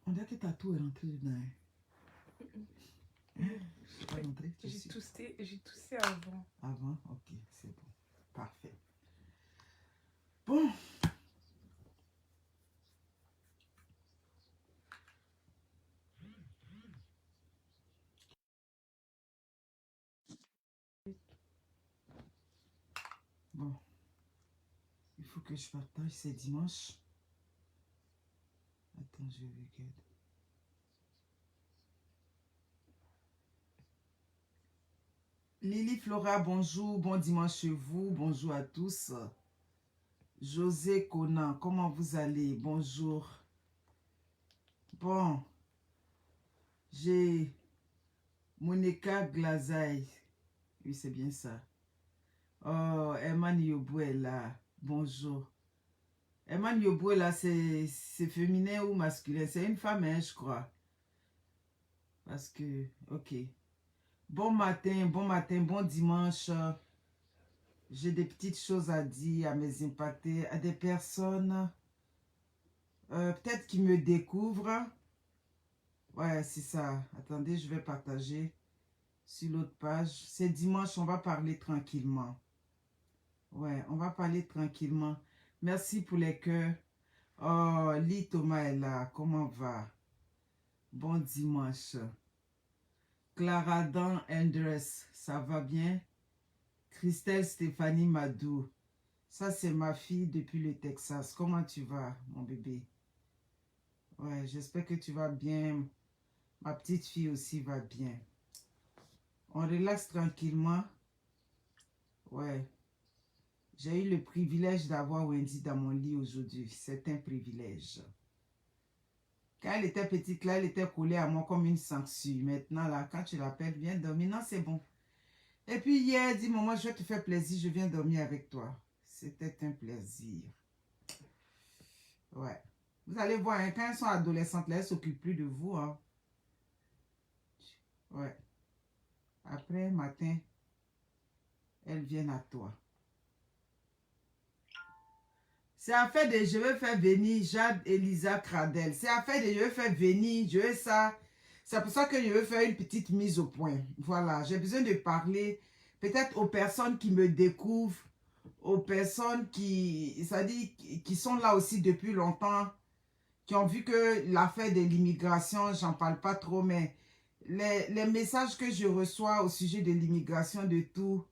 On dirait que ta toux est rentrée dedans. Je suis pas rentrée. J'ai toussé avant. Avant? Ok, c'est bon. Parfait. Bon. Bon. Il faut que je partage, c'est dimanche. Attends, je regarde. Lily Flora, bonjour, bon dimanche chez vous, bonjour à tous. José Conan, comment vous allez? Bonjour. Bon, j'ai Monica Glazaï. Oui, c'est bien ça. Oh, Eman Yobo est là. Bonjour. Eman Yobo est là, c'est féminin ou masculin? C'est une femme, hein, je crois. Parce que, ok. Bon matin, bon dimanche. J'ai des petites choses à dire à mes impactés, à des personnes peut-être qui me découvrent. Ouais, c'est ça. Attendez, je vais partager sur l'autre page. C'est dimanche, on va parler tranquillement. Ouais, on va parler tranquillement. Merci pour les cœurs. Oh, Lee Thomas est là. Comment va? Bon dimanche. Clara Dan Andres, ça va bien? Christelle Stéphanie Madou. Ça, c'est ma fille depuis le Texas. Comment tu vas, mon bébé? Ouais, j'espère que tu vas bien. Ma petite fille aussi va bien. On relaxe tranquillement. Ouais. J'ai eu le privilège d'avoir Wendy dans mon lit aujourd'hui. C'est un privilège. Quand elle était petite, là, elle était collée à moi comme une sangsue. Maintenant, là, quand tu l'appelles, viens dormir. Non, c'est bon. Et puis hier, elle dit, maman, je vais te faire plaisir, je viens dormir avec toi. C'était un plaisir. Ouais. Vous allez voir, hein, quand elles sont adolescentes, là, elles ne s'occupent plus de vous. Hein. Ouais. Après, matin, elles viennent à toi. C'est affaire de je veux faire venir Jade Elisa Cradel. C'est affaire de je veux faire venir, je veux ça. C'est pour ça que je veux faire une petite mise au point. Voilà, j'ai besoin de parler peut-être aux personnes qui me découvrent, aux personnes qui, c'est-à-dire, qui sont là aussi depuis longtemps, qui ont vu que l'affaire de l'immigration, j'en parle pas trop, mais les messages que je reçois au sujet de l'immigration, de tout,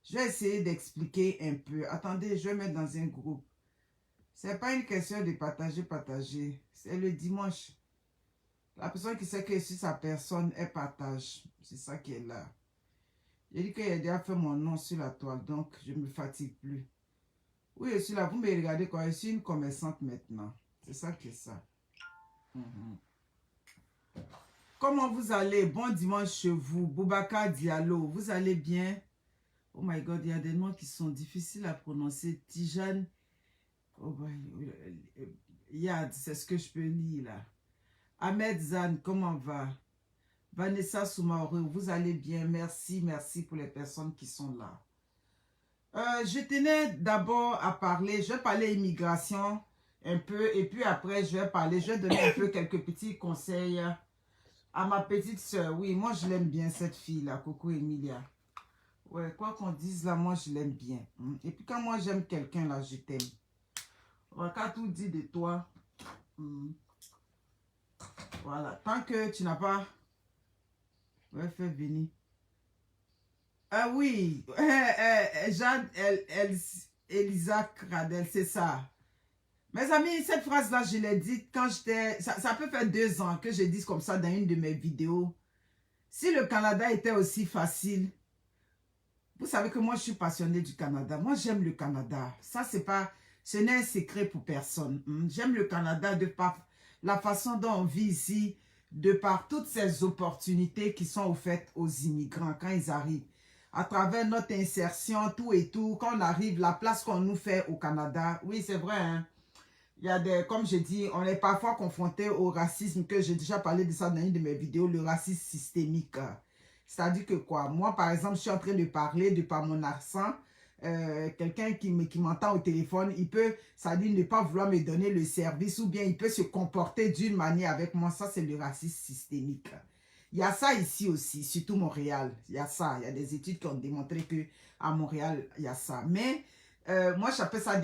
je vais essayer d'expliquer un peu. Attendez, je vais mettre dans un groupe. C'est pas une question de partager. C'est le dimanche. La personne qui sait que je suis sa personne, elle partage. C'est ça qui est là. J'ai dit qu'il a déjà fait mon nom sur la toile, donc je ne me fatigue plus. Oui, je suis là. Vous me regardez quoi? Je suis une commerçante maintenant. C'est ça qui est ça. Comment vous allez? Bon dimanche chez vous. Boubacar Diallo, vous allez bien? Oh my God, il y a des noms qui sont difficiles à prononcer. Tijane. Oh Yad, c'est ce que je peux lire là. Ahmed Zan, comment va? Vanessa Soumaoro, vous allez bien? Merci, merci pour les personnes qui sont là. Je tenais d'abord à parler, je vais parler immigration un peu, et puis après je vais donner un peu quelques petits conseils à ma petite soeur. Oui, moi je l'aime bien cette fille-là, Coco Emilia. Ouais, quoi qu'on dise là, moi je l'aime bien. Et puis quand moi j'aime quelqu'un là, je t'aime. Quand tout dit de toi, voilà, tant que tu n'as pas... Ouais, fais venir. Ah oui, Jeanne Elisa Cradel, c'est ça. Mes amis, cette phrase-là, je l'ai dite quand j'étais... Ça peut faire 2 ans que je dise comme ça dans une de mes vidéos. Si le Canada était aussi facile, vous savez que moi, je suis passionnée du Canada. Moi, j'aime le Canada. Ça, c'est pas... Ce n'est un secret pour personne. J'aime le Canada de par la façon dont on vit ici, de par toutes ces opportunités qui sont offertes aux immigrants quand ils arrivent. À travers notre insertion, tout et tout, quand on arrive, la place qu'on nous fait au Canada, oui, c'est vrai, hein. Il y a des, comme je dis, on est parfois confronté au racisme, que j'ai déjà parlé de ça dans une de mes vidéos, le racisme systémique. C'est-à-dire que quoi, moi par exemple, je suis en train de parler de par mon accent, quelqu'un qui m'entend au téléphone, il peut, ça dit, ne pas vouloir me donner le service ou bien il peut se comporter d'une manière avec moi. Ça, c'est le racisme systémique. Il y a ça ici aussi, surtout Montréal. Il y a ça. Il y a des études qui ont démontré qu'à Montréal, il y a ça. Mais moi, j'appelle ça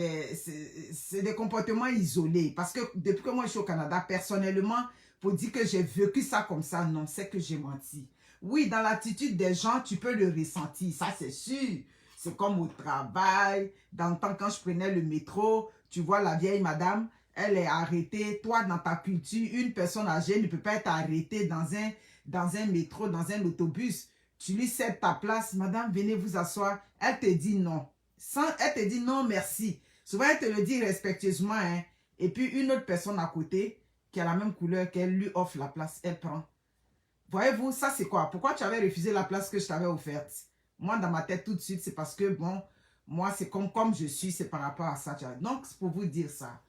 c'est des comportements isolés. Parce que depuis que moi, je suis au Canada, personnellement, pour dire que j'ai vécu ça comme ça, non, c'est que j'ai menti. Oui, dans l'attitude des gens, tu peux le ressentir. Ça, c'est sûr. C'est comme au travail. Dans le temps, quand je prenais le métro, tu vois la vieille madame, elle est arrêtée. Toi, dans ta culture, une personne âgée ne peut pas être arrêtée dans un métro, dans un autobus. Tu lui cèdes ta place. Madame, venez vous asseoir. Elle te dit non. Elle te dit non, merci. Souvent, elle te le dit respectueusement. Hein. Et puis, une autre personne à côté, qui a la même couleur qu'elle, lui offre la place. Elle prend. Voyez-vous, ça c'est quoi? Pourquoi tu avais refusé la place que je t'avais offerte? Moi, dans ma tête, tout de suite, c'est parce que, bon, moi, c'est comme je suis, c'est par rapport à ça. Donc, c'est pour vous dire ça.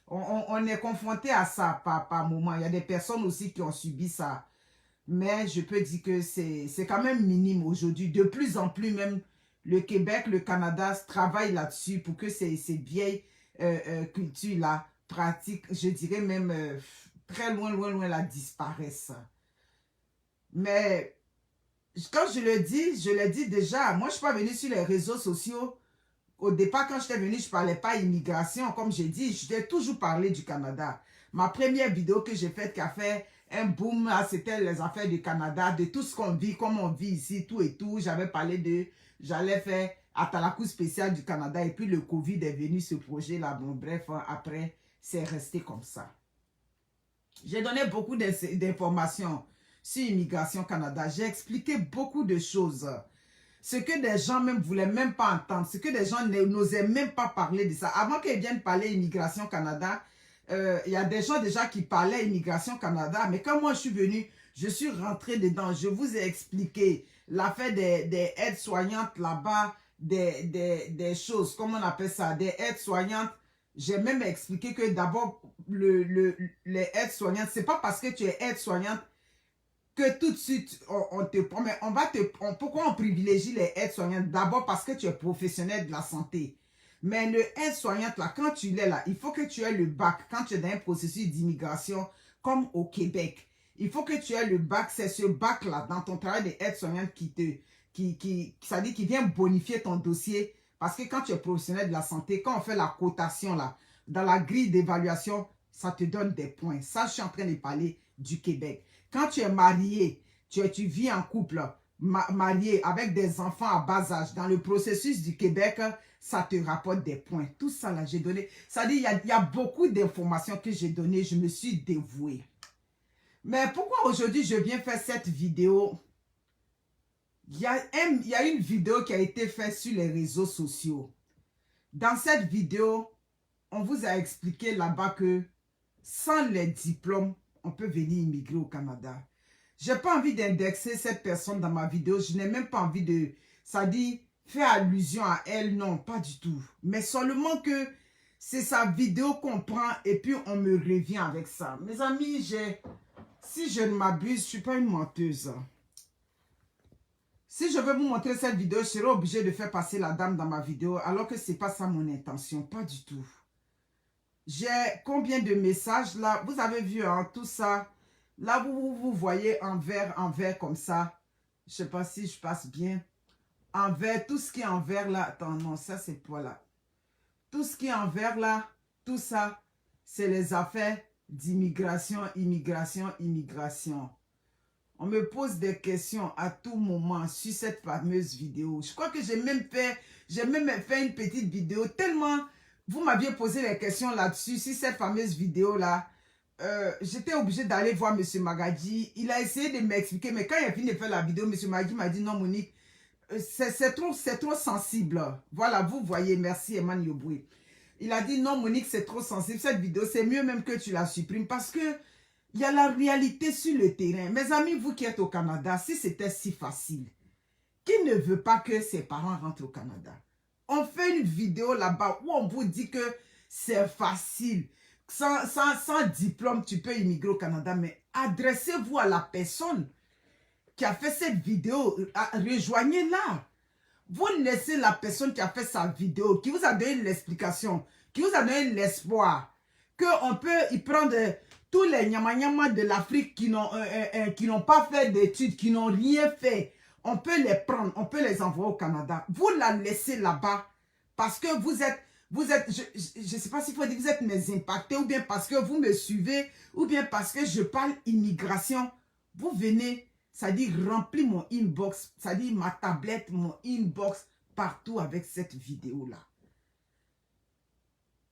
On est confronté à ça par moment. Il y a des personnes aussi qui ont subi ça. Mais je peux dire que c'est quand même minime aujourd'hui. De plus en plus, même, le Québec, le Canada travaillent là-dessus pour que ces vieilles cultures-là, pratiques, je dirais même très loin, loin, loin, là, disparaissent. Mais quand je le dis déjà, moi je ne suis pas venue sur les réseaux sociaux. Au départ, quand j'étais venue, je ne parlais pas immigration. Comme j'ai dit, je t'ai toujours parlé du Canada. Ma première vidéo que j'ai faite qui a fait un boom, c'était les affaires du Canada, de tout ce qu'on vit, comme on vit ici, tout et tout. J'avais parlé j'allais faire Atalakou spécial du Canada et puis le Covid est venu, ce projet-là. Bon, bref, après, c'est resté comme ça. J'ai donné beaucoup d'informations sur Immigration Canada. J'ai expliqué beaucoup de choses. Ce que des gens même voulaient même pas entendre. Ce que des gens n'osaient même pas parler de ça. Avant qu'ils viennent parler Immigration Canada, il y a des gens déjà qui parlaient Immigration Canada. Mais quand moi je suis venue, je suis rentrée dedans. Je vous ai expliqué l'affaire des aides-soignantes là-bas, des choses, comment on appelle ça, des aides-soignantes. J'ai même expliqué que d'abord, les aides-soignantes, c'est pas parce que tu es aide-soignante que tout de suite, on te prend. Mais pourquoi on privilégie les aides-soignantes? D'abord parce que tu es professionnel de la santé. Mais le aide-soignante, là, quand tu l'es là, il faut que tu aies le bac. Quand tu es dans un processus d'immigration, comme au Québec, il faut que tu aies le bac. C'est ce bac-là, dans ton travail d'aide-soignante ça dit qui vient bonifier ton dossier. Parce que quand tu es professionnel de la santé, quand on fait la cotation, là, dans la grille d'évaluation, ça te donne des points. Ça, je suis en train de parler du Québec. Quand tu es marié, tu vis en couple, marié avec des enfants à bas âge, dans le processus du Québec, ça te rapporte des points. Tout ça, là, j'ai donné. Ça dit, il y a beaucoup d'informations que j'ai données. Je me suis dévouée. Mais pourquoi aujourd'hui, je viens faire cette vidéo? Il y a une vidéo qui a été faite sur les réseaux sociaux. Dans cette vidéo, on vous a expliqué là-bas que sans les diplômes, on peut venir immigrer au Canada. Je n'ai pas envie d'indexer cette personne dans ma vidéo. Je n'ai même pas envie de, ça dit, faire allusion à elle. Non, pas du tout. Mais seulement que c'est sa vidéo qu'on prend et puis on me revient avec ça. Mes amis, si je ne m'abuse, je ne suis pas une menteuse. Si je veux vous montrer cette vidéo, je serai obligée de faire passer la dame dans ma vidéo alors que ce n'est pas ça mon intention. Pas du tout. J'ai combien de messages là? Vous avez vu hein, tout ça. Là, vous voyez en vert comme ça. Je ne sais pas si je passe bien. En vert, tout ce qui est en vert là. Attends, non, ça c'est quoi là? Tout ce qui est en vert là, tout ça, c'est les affaires d'immigration, immigration, immigration. On me pose des questions à tout moment sur cette fameuse vidéo. Je crois que j'ai même fait une petite vidéo tellement vous m'aviez posé les questions là-dessus, sur cette fameuse vidéo-là. J'étais obligée d'aller voir M. Magadi. Il a essayé de m'expliquer, mais quand il a fini de faire la vidéo, M. Magadi m'a dit non, Monique, c'est trop sensible. Voilà, vous voyez, merci Eman Yoboué. Il a dit non, Monique, c'est trop sensible. Cette vidéo, c'est mieux même que tu la supprimes parce que il y a la réalité sur le terrain. Mes amis, vous qui êtes au Canada, si c'était si facile, qui ne veut pas que ses parents rentrent au Canada? On fait une vidéo là-bas où on vous dit que c'est facile. Sans diplôme, tu peux immigrer au Canada. Mais adressez-vous à la personne qui a fait cette vidéo. Rejoignez-la. vous laissez la personne qui a fait sa vidéo, qui vous a donné l'explication, qui vous a donné l'espoir, qu'on peut y prendre tous les nyama de l'Afrique qui n'ont pas fait d'études, qui n'ont rien fait. On peut les prendre, on peut les envoyer au Canada. Vous la laissez là-bas parce que vous êtes, je ne sais pas s'il faut dire que vous êtes mes impactés ou bien parce que vous me suivez ou bien parce que je parle immigration. Vous venez, ça dit remplir mon inbox, ça dit ma tablette, mon inbox partout avec cette vidéo-là.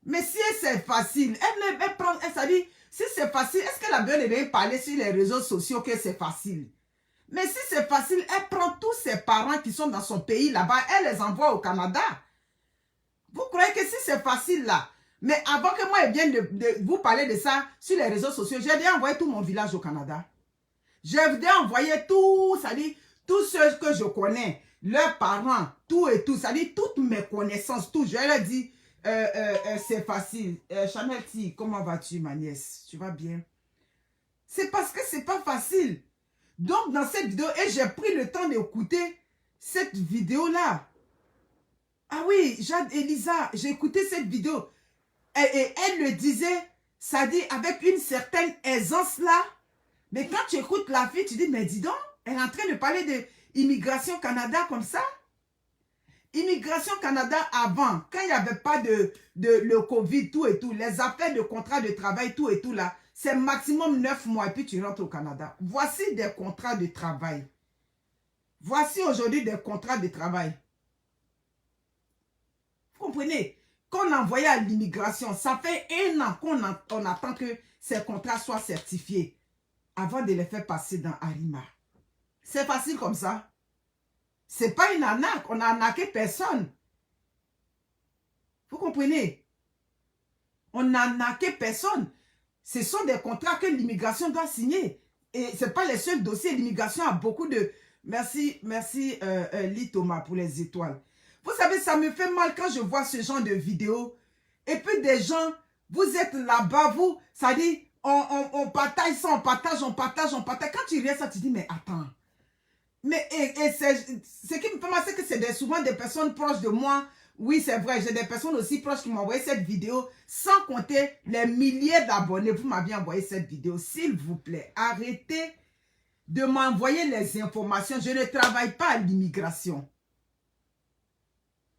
Mais si c'est facile, elle prend, ça dit, si c'est facile, est-ce qu'elle a besoin de parler sur les réseaux sociaux que c'est facile? Mais si c'est facile, elle prend tous ses parents qui sont dans son pays là-bas, elle les envoie au Canada. Vous croyez que si c'est facile là? Mais avant que moi je vienne de vous parler de ça sur les réseaux sociaux, j'ai déjà envoyé tout mon village au Canada. J'ai déjà envoyé tout, ça dit, tous ceux que je connais, leurs parents, tout et tout, ça dit, toutes mes connaissances, tout. Je leur dis, c'est facile. Chanel, comment vas-tu, ma nièce? Tu vas bien? C'est parce que c'est pas facile. Donc, dans cette vidéo, et j'ai pris le temps d'écouter cette vidéo-là. Ah oui, Jade Elisa, j'ai écouté cette vidéo. Et elle le disait, ça dit, avec une certaine aisance là. Mais quand tu écoutes la fille, tu dis, mais dis donc, elle est en train de parler de Immigration Canada comme ça. Immigration Canada avant, quand il n'y avait pas le Covid, tout et tout, les affaires de contrat de travail, tout et tout là, c'est maximum 9 mois et puis tu rentres au Canada. Voici des contrats de travail. Voici aujourd'hui des contrats de travail. Vous comprenez? Qu'on envoyait à l'immigration, ça fait 1 an qu'on attend que ces contrats soient certifiés avant de les faire passer dans Arima. C'est facile comme ça. C'est pas une arnaque. On n'a arnaqué personne. Vous comprenez? On n'a arnaqué personne. Ce sont des contrats que l'immigration doit signer. Et ce n'est pas les seuls dossiers. L'immigration a beaucoup de... Merci Lee Thomas pour les étoiles. Vous savez, ça me fait mal quand je vois ce genre de vidéos. Et puis des gens, vous êtes là-bas, vous, ça dit, on partage ça, on partage. Quand tu regardes ça, tu dis, mais attends. Mais ce qui me fait mal, c'est que c'est souvent des personnes proches de moi. Oui, c'est vrai, j'ai des personnes aussi proches qui m'ont envoyé cette vidéo, sans compter les milliers d'abonnés. Vous m'aviez envoyé cette vidéo. S'il vous plaît, arrêtez de m'envoyer les informations. Je ne travaille pas à l'immigration.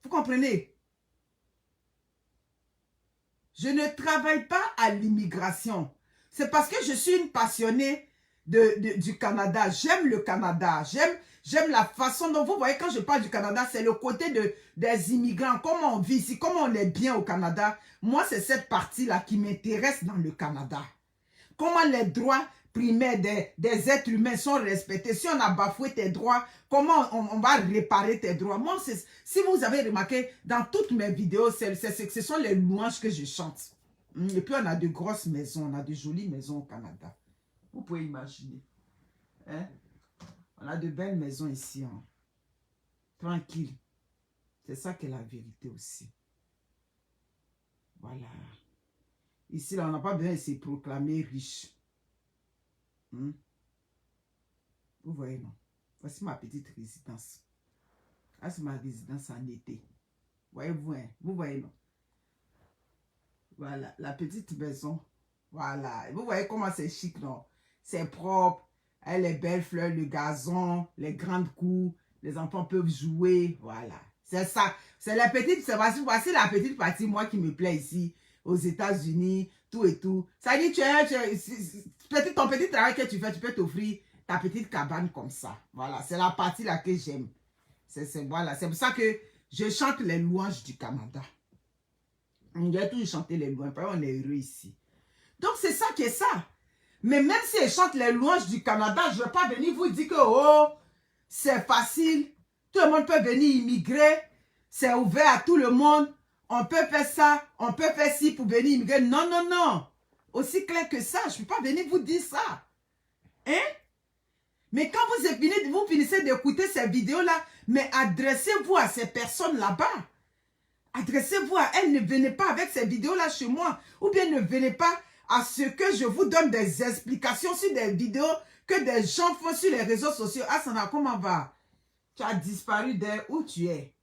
Vous comprenez? Je ne travaille pas à l'immigration. C'est parce que je suis une passionnée du Canada. J'aime le Canada. J'aime la façon dont vous voyez quand je parle du Canada, c'est le côté des immigrants. Comment on vit ici, comment on est bien au Canada. Moi, c'est cette partie-là qui m'intéresse dans le Canada. Comment les droits primaires des êtres humains sont respectés. Si on a bafoué tes droits, comment on va réparer tes droits. Moi, si vous avez remarqué, dans toutes mes vidéos, ce sont les louanges que je chante. Et puis, on a de grosses maisons, on a de jolies maisons au Canada. Vous pouvez imaginer. Hein? On a de belles maisons ici. Hein? Tranquille. C'est ça qui est la vérité aussi. Voilà. Ici, là, on n'a pas besoin de se proclamer riche. Vous voyez, non? Voici ma petite résidence. Là, c'est ma résidence en été. Voyez-vous, hein? Vous voyez, non? Voilà, la petite maison. Voilà. Vous voyez comment c'est chic, non? C'est propre. Les belles fleurs, le gazon, les grandes cours. Les enfants peuvent jouer. Voilà. C'est ça. C'est la petite, voici la petite partie, moi, qui me plaît ici, aux États-Unis, tout et tout. Ça dit, ton petit travail que tu fais, tu peux t'offrir ta petite cabane comme ça. Voilà. C'est la partie là que j'aime. Voilà. C'est pour ça que je chante les louanges du Canada. On doit toujours chanter les louanges. On est heureux ici. Donc, c'est ça qui est ça. Mais même si elle chante les louanges du Canada, je ne vais pas venir vous dire que, oh, c'est facile. Tout le monde peut venir immigrer. C'est ouvert à tout le monde. On peut faire ça. On peut faire ci pour venir immigrer. Non, non, non. Aussi clair que ça, je ne peux pas venir vous dire ça. Hein? Mais quand vous finissez d'écouter ces vidéos-là, mais adressez-vous à ces personnes là-bas. Adressez-vous à elles. Ne venez pas avec ces vidéos-là chez moi. Ou bien ne venez pas à ce que je vous donne des explications sur des vidéos que des gens font sur les réseaux sociaux. Ah, Sandra, comment va? Tu as disparu d'où tu es.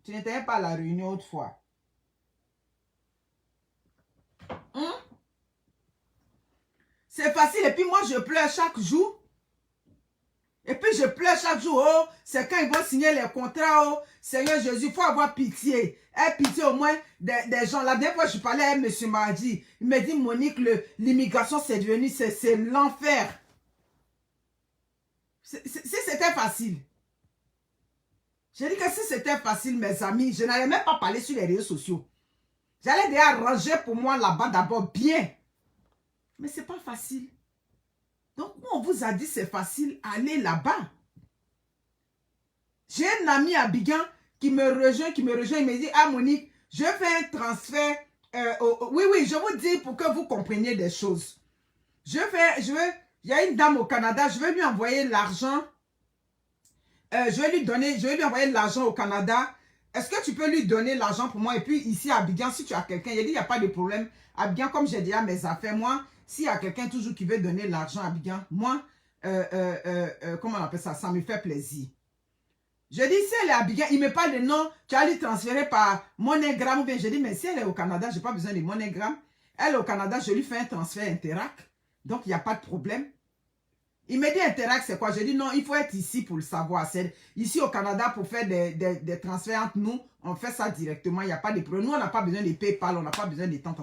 Tu n'étais pas à la réunion autrefois. C'est facile. Et puis moi, je pleure chaque jour. Et puis je pleure chaque jour. Oh, c'est quand ils vont signer les contrats. Oh, Seigneur Jésus, il faut avoir pitié. Aie pitié au moins des gens. La dernière fois, je parlais à M. Mardi. Il m'a dit, Monique, l'immigration, c'est devenu, c'est l'enfer. Si c'était facile. J'ai dit que si c'était facile, mes amis, je n'allais même pas parler sur les réseaux sociaux. J'allais déjà ranger pour moi là-bas d'abord bien. Mais ce n'est pas facile. Donc, on vous a dit c'est facile, allez là-bas. J'ai un ami à Abidjan qui me rejoint, il me dit, ah Monique, je fais un transfert. Oui, je vous dis pour que vous compreniez des choses. Il y a une dame au Canada, je vais lui envoyer l'argent. Je vais lui envoyer l'argent au Canada. Est-ce que tu peux lui donner l'argent pour moi? Et puis ici à Abidjan, si tu as quelqu'un, il a dit, il n'y a pas de problème. Abidjan, comme j'ai déjà mes affaires, moi, s'il y a quelqu'un toujours qui veut donner l'argent à Abidjan, moi, comment on appelle ça? Ça me fait plaisir. Je dis, si elle est à Abidjan, il me parle de non, tu as lui transférer par MoneyGram. Je dis, mais si elle est au Canada, je n'ai pas besoin de MoneyGram. Elle est au Canada, je lui fais un transfert Interac. Donc, il n'y a pas de problème. Il me dit Interac, c'est quoi? Je dis non, il faut être ici pour le savoir. Ici au Canada, pour faire des transferts entre nous, on fait ça directement. Il n'y a pas de problème. Nous, on n'a pas besoin de PayPal, on n'a pas besoin de tant.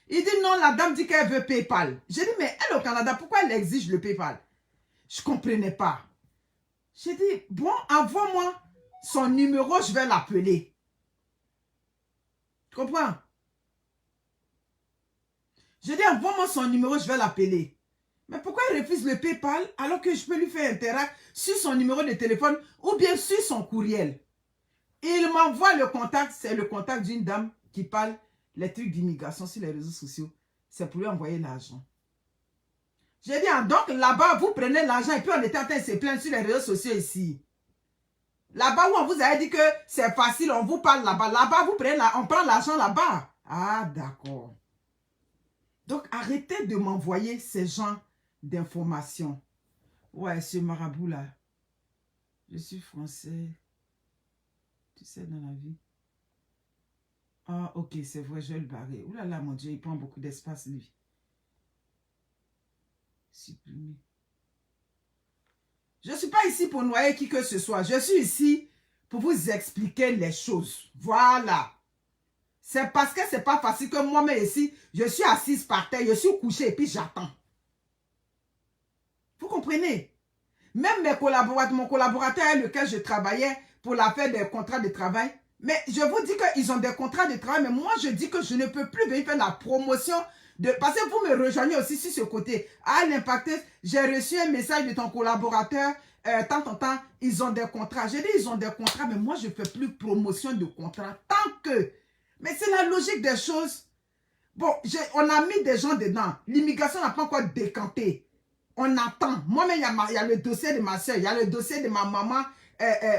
Il dit non, la dame dit qu'elle veut PayPal. J'ai dit, mais elle au Canada, pourquoi elle exige le PayPal? Je ne comprenais pas. J'ai dit, bon, envoie-moi son numéro, je vais l'appeler. Tu comprends? J'ai dit, envoie-moi son numéro, je vais l'appeler. Mais pourquoi il refuse le PayPal alors que je peux lui faire Interac sur son numéro de téléphone ou bien sur son courriel? Il m'envoie le contact, c'est le contact d'une dame qui parle les trucs d'immigration sur les réseaux sociaux. C'est pour lui envoyer l'argent. J'ai dit, donc là-bas, vous prenez l'argent et puis on était en train de se plaindre sur les réseaux sociaux ici. Là-bas où on vous avait dit que c'est facile, on vous parle là-bas. Là-bas, on prend l'argent là-bas. Ah, d'accord. Donc, arrêtez de m'envoyer ces gens d'informations. Ouais, ce marabout là. Je suis français. Tu sais, dans la vie. Ah, ok, c'est vrai, je vais le barrer. Ouh là là, mon Dieu, il prend beaucoup d'espace, lui. Supprimer. Je ne suis pas ici pour noyer qui que ce soit. Je suis ici pour vous expliquer les choses. Voilà. C'est parce que ce n'est pas facile que moi-même ici, je suis assise par terre, je suis couchée et puis j'attends. Vous comprenez? Même mon collaborateur avec lequel je travaillais pour l'affaire des contrats de travail, mais je vous dis qu'ils ont des contrats de travail, mais moi je dis que je ne peux plus venir faire la promotion parce que vous me rejoignez aussi sur ce côté. Ah, l'impacteuse, j'ai reçu un message de ton collaborateur, tant, ils ont des contrats. J'ai dit, ils ont des contrats, mais moi je ne fais plus promotion de contrats tant que... Mais c'est la logique des choses. Bon, on a mis des gens dedans. L'immigration n'a pas encore décanté. On attend. Moi-même, il y a le dossier de ma soeur, il y a le dossier de ma maman,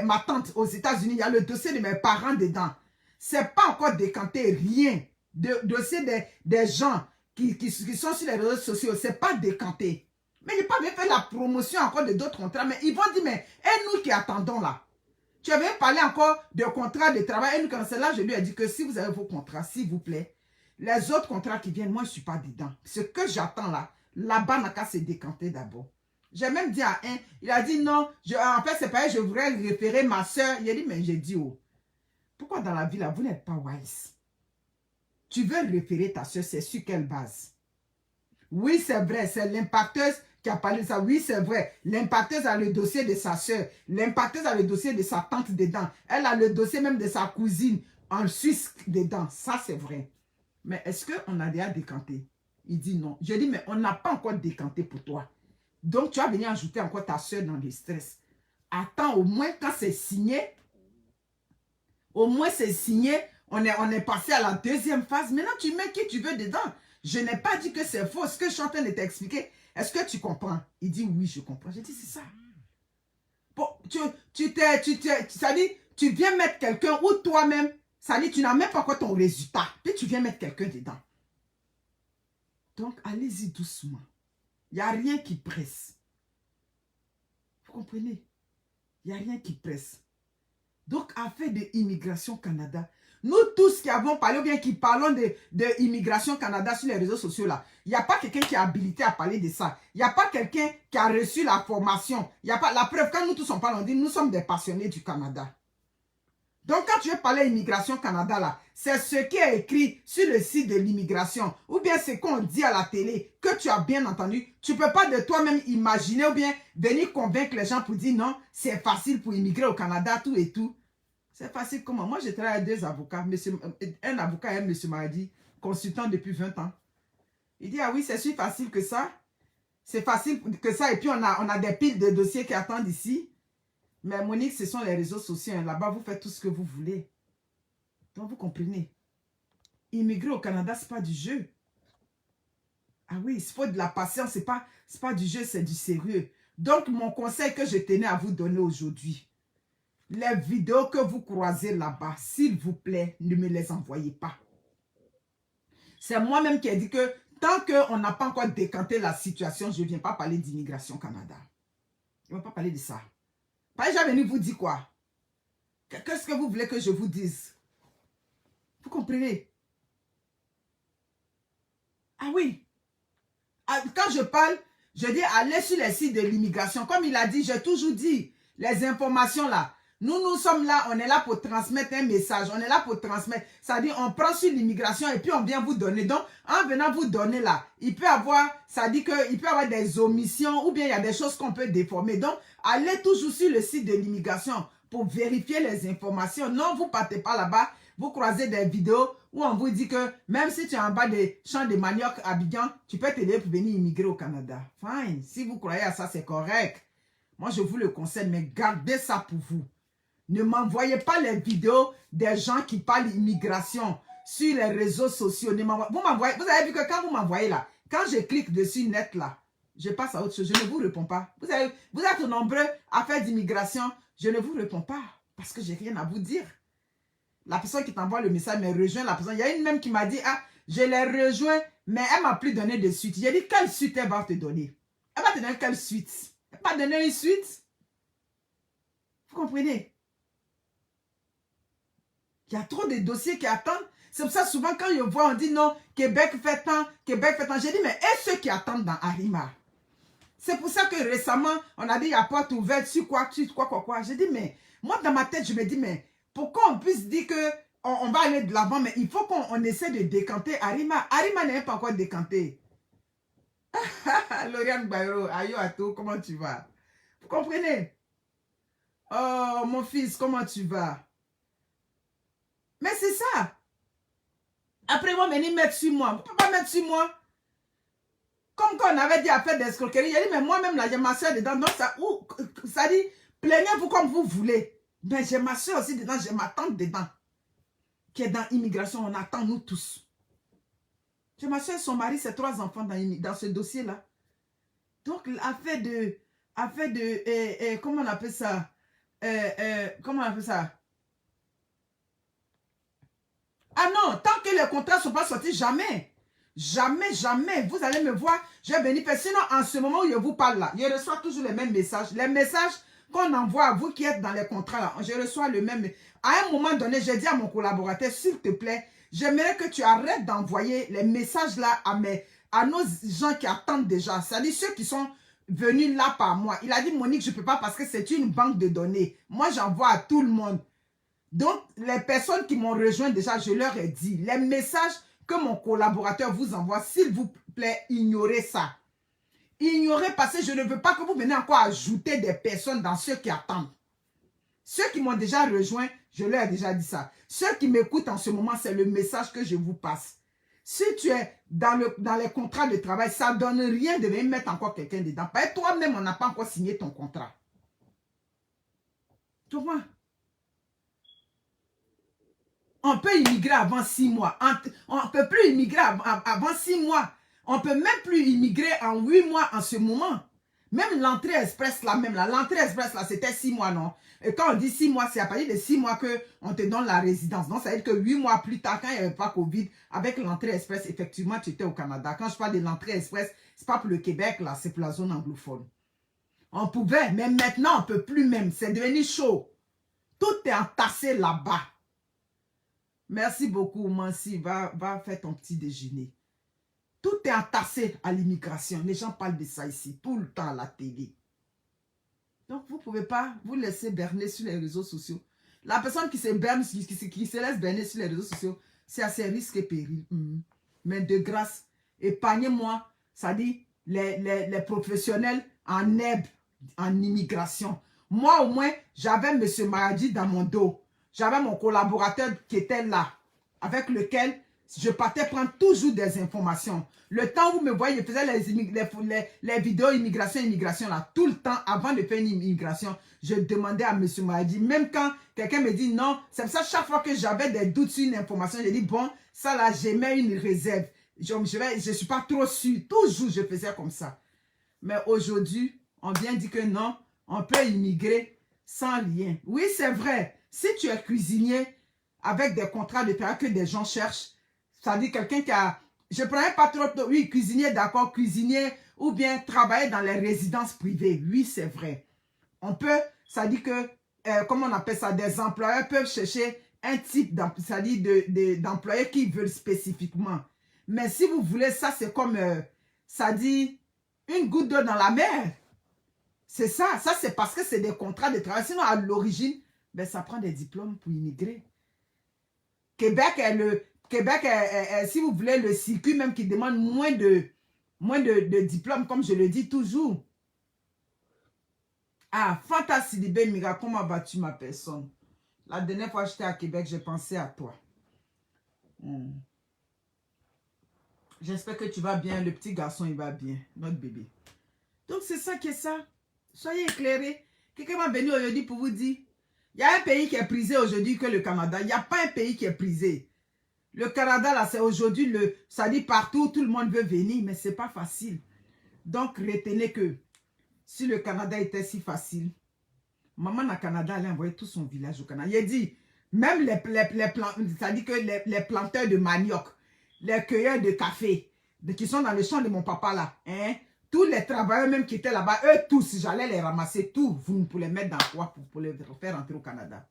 ma tante aux États-Unis, il y a le dossier de mes parents dedans. Ce n'est pas encore décanté, rien. Le dossier des gens qui sont sur les réseaux sociaux, ce n'est pas décanté. Mais il n'y a pas bien fait la promotion encore de d'autres contrats. Mais ils vont dire, mais et nous qui attendons là? Tu avais parlé encore de contrats de travail. Et nous, quand c'est là, je lui ai dit que si vous avez vos contrats, s'il vous plaît, les autres contrats qui viennent, moi, je ne suis pas dedans. Ce que j'attends là, là-bas, n'a qu'à se décanter d'abord. J'ai même dit à un, il a dit non, en fait, c'est pareil, je voudrais référer ma soeur. Il a dit, mais j'ai dit, oh, pourquoi dans la vie là, vous n'êtes pas wise? Tu veux référer ta soeur, c'est sur quelle base? Oui, c'est vrai, c'est l'impacteuse qui a parlé de ça. Oui, c'est vrai. L'impacteuse a le dossier de sa soeur. L'impacteuse a le dossier de sa tante dedans. Elle a le dossier même de sa cousine en Suisse dedans. Ça, c'est vrai. Mais est-ce qu'on a déjà décanté? Il dit non. Je dis, mais on n'a pas encore décanté pour toi. Donc, tu vas venir ajouter encore ta soeur dans le stress. Attends, au moins, quand c'est signé, au moins c'est signé, on est passé à la deuxième phase. Maintenant, tu mets qui tu veux dedans. Je n'ai pas dit que c'est faux. Ce que je suis en train de t'expliquer, est-ce que tu comprends? Il dit oui, je comprends. J'ai dit, c'est ça. Bon, ça dit, tu viens mettre quelqu'un ou toi-même, ça dit, tu n'as même pas encore ton résultat. Puis tu viens mettre quelqu'un dedans. Donc, allez-y doucement. Il n'y a rien qui presse. Vous comprenez? Il n'y a rien qui presse. Donc, affaire de Immigration Canada, nous tous qui avons parlé ou bien qui parlons de Immigration Canada sur les réseaux sociaux là, il n'y a pas quelqu'un qui est habilité à parler de ça. Il n'y a pas quelqu'un qui a reçu la formation. Il n'y a pas la preuve. Quand nous tous on parle, on dit nous sommes des passionnés du Canada. Donc, quand tu veux parler Immigration Canada, là, c'est ce qui est écrit sur le site de l'immigration ou bien ce qu'on dit à la télé que tu as bien entendu. Tu ne peux pas de toi-même imaginer ou bien venir convaincre les gens pour dire non, c'est facile pour immigrer au Canada, tout et tout. C'est facile comment? Moi, je travaille avec 2 avocats. Un avocat et un monsieur Maradi, consultant depuis 20 ans. Il dit, ah oui, c'est si facile que ça. C'est facile que ça. Et puis, on a des piles de dossiers qui attendent ici. Mais Monique, ce sont les réseaux sociaux. Là-bas, vous faites tout ce que vous voulez. Donc, vous comprenez. Immigrer au Canada, ce n'est pas du jeu. Ah oui, il faut de la patience. Ce n'est pas du jeu, c'est du sérieux. Donc, mon conseil que je tenais à vous donner aujourd'hui, les vidéos que vous croisez là-bas, s'il vous plaît, ne me les envoyez pas. C'est moi-même qui ai dit que tant qu'on n'a pas encore décanté la situation, je ne viens pas parler d'Immigration Canada. Je ne vais pas parler de ça. Pas déjà venu vous dire quoi? Qu'est-ce que vous voulez que je vous dise? Vous comprenez? Ah oui. Quand je parle, je dis allez sur les sites de l'immigration. Comme il a dit, j'ai toujours dit, les informations là. Nous sommes là, on est là pour transmettre un message. On est là pour transmettre. C'est-à-dire, on prend sur l'immigration et puis on vient vous donner. Donc, en venant vous donner là, il peut avoir, ça dit qu'il peut y avoir des omissions ou bien il y a des choses qu'on peut déformer. Donc, allez toujours sur le site de l'immigration pour vérifier les informations. Non, vous ne partez pas là-bas. Vous croisez des vidéos où on vous dit que même si tu es en bas des champs de manioc à Abidjan, tu peux t'aider pour venir immigrer au Canada. Fine. Si vous croyez à ça, c'est correct. Moi, je vous le conseille, mais gardez ça pour vous. Ne m'envoyez pas les vidéos des gens qui parlent immigration sur les réseaux sociaux. Vous avez vu que quand vous m'envoyez là, quand je clique dessus net là, je passe à autre chose. Je ne vous réponds pas. Vous êtes nombreux à faire d'immigration. Je ne vous réponds pas parce que je n'ai rien à vous dire. La personne qui t'envoie le message me rejoint. La personne, il y a une même qui m'a dit, ah, je l'ai rejoint, mais elle ne m'a plus donné de suite. J'ai dit, quelle suite elle va te donner? Elle va te donner quelle suite? Elle va te donner une suite? Vous comprenez? Il y a trop de dossiers qui attendent. C'est pour ça souvent quand je vois, on dit non, Québec fait tant, Québec fait tant. J'ai dit, mais et ceux qui attendent dans Arima? C'est pour ça que récemment, on a dit, il y a porte ouverte sur quoi. J'ai dit, mais moi dans ma tête, je me dis, mais pourquoi on puisse dire que on va aller de l'avant, mais il faut qu'on essaie de décanter Arima. Arima n'est pas encore décanté. Lauriane Bayro, ayo Ato, comment tu vas? Vous comprenez? Oh, mon fils, comment tu vas? Mais c'est ça. Après, ils vont venir mettre sur moi. Vous ne pouvez pas mettre sur moi. Comme quand on avait dit à faire des escroqueries, j'ai dit, mais moi-même, là, j'ai ma soeur dedans. Donc, ça dit, plaignez-vous comme vous voulez. Mais j'ai ma soeur aussi dedans, j'ai ma tante dedans. Qui est dans l'immigration, on attend nous tous. J'ai ma soeur, son mari, ses 3 enfants dans ce dossier-là. Donc, affaire de comment on appelle ça? Comment on appelle ça? Ah non, tant que les contrats ne sont pas sortis, jamais. Jamais, jamais. Vous allez me voir, je vais venir faire. Sinon, en ce moment où je vous parle là, je reçois toujours les mêmes messages. Les messages qu'on envoie à vous qui êtes dans les contrats là, je reçois le même. À un moment donné, j'ai dit à mon collaborateur, s'il te plaît, j'aimerais que tu arrêtes d'envoyer les messages là à nos gens qui attendent déjà. C'est-à-dire ceux qui sont venus là par moi. Il a dit, Monique, je ne peux pas parce que c'est une banque de données. Moi, j'envoie à tout le monde. Donc, les personnes qui m'ont rejoint déjà, je leur ai dit, les messages que mon collaborateur vous envoie, s'il vous plaît, ignorez ça. Ignorez parce que je ne veux pas que vous venez encore ajouter des personnes dans ceux qui attendent. Ceux qui m'ont déjà rejoint, je leur ai déjà dit ça. Ceux qui m'écoutent en ce moment, c'est le message que je vous passe. Si tu es dans les contrats de travail, ça ne donne rien de venir mettre encore quelqu'un dedans. Parce que toi-même, on n'a pas encore signé ton contrat. Tu vois? On peut immigrer avant 6 mois. On ne peut plus immigrer avant 6 mois. On ne peut même plus immigrer en 8 mois en ce moment. Même l'entrée express là, l'entrée express là, c'était 6 mois, non? Et quand on dit 6 mois, c'est à partir de 6 mois qu'on te donne la résidence. Donc, ça veut dire que 8 mois plus tard, quand il n'y avait pas Covid, avec l'entrée express, effectivement, tu étais au Canada. Quand je parle de l'entrée express, ce n'est pas pour le Québec, là, c'est pour la zone anglophone. On pouvait, mais maintenant, on ne peut plus même. C'est devenu chaud. Tout est entassé là-bas. Merci beaucoup, Mansi. Va faire ton petit déjeuner. Tout est entassé à l'immigration. Les gens parlent de ça ici, tout le temps à la télé. Donc, vous ne pouvez pas vous laisser berner sur les réseaux sociaux. La personne qui se berne, qui se laisse berner sur les réseaux sociaux, c'est à ses risques et périls. Mais de grâce, épargnez-moi, ça dit, les professionnels en aide, en immigration. Moi, au moins, j'avais M. Maradi dans mon dos. J'avais mon collaborateur qui était là, avec lequel je partais prendre toujours des informations. Le temps où vous me voyez, je faisais les vidéos immigration, là, tout le temps, avant de faire une immigration, je demandais à M. Maradi, même quand quelqu'un me dit non, c'est pour ça, chaque fois que j'avais des doutes sur une information, je dis bon, ça là, j'ai mis une réserve. Je ne suis pas trop sûr. Toujours, je faisais comme ça. Mais aujourd'hui, on vient dire que non, on peut immigrer sans rien. Oui, c'est vrai. Si tu es cuisinier avec des contrats de travail que des gens cherchent, ça dit quelqu'un qui a... Je ne prenais pas trop... Oui, cuisinier, d'accord, cuisinier, ou bien travailler dans les résidences privées. Oui, c'est vrai. On peut, ça dit que, comment on appelle ça, des employeurs peuvent chercher un type d'employés qu'ils veulent spécifiquement. Mais si vous voulez, ça c'est comme, ça dit, une goutte d'eau dans la mer. C'est ça. Ça c'est parce que c'est des contrats de travail. Sinon, à l'origine, ben, ça prend des diplômes pour immigrer. Québec est, si vous voulez, le circuit même qui demande moins de diplômes, comme je le dis toujours. Ah, Fanta Sidibé Mira, comment vas-tu ma personne? La dernière fois que j'étais à Québec, j'ai pensé à toi. J'espère que tu vas bien. Le petit garçon, il va bien. Notre bébé. Donc, c'est ça qui est ça. Soyez éclairés. Quelqu'un m'a venu aujourd'hui pour vous dire, il y a un pays qui est prisé aujourd'hui que le Canada. Il n'y a pas un pays qui est prisé. Le Canada, là, c'est aujourd'hui, ça dit partout, tout le monde veut venir, mais ce n'est pas facile. Donc, retenez que si le Canada était si facile, maman au Canada, elle a envoyé tout son village au Canada. Il a dit, même ça dit que les planteurs de manioc, les cueilleurs de café, qui sont dans le champ de mon papa là, hein, tous les travailleurs même qui étaient là-bas, eux tous, j'allais les ramasser, tous, pour les mettre dans quoi, pour les faire rentrer au Canada.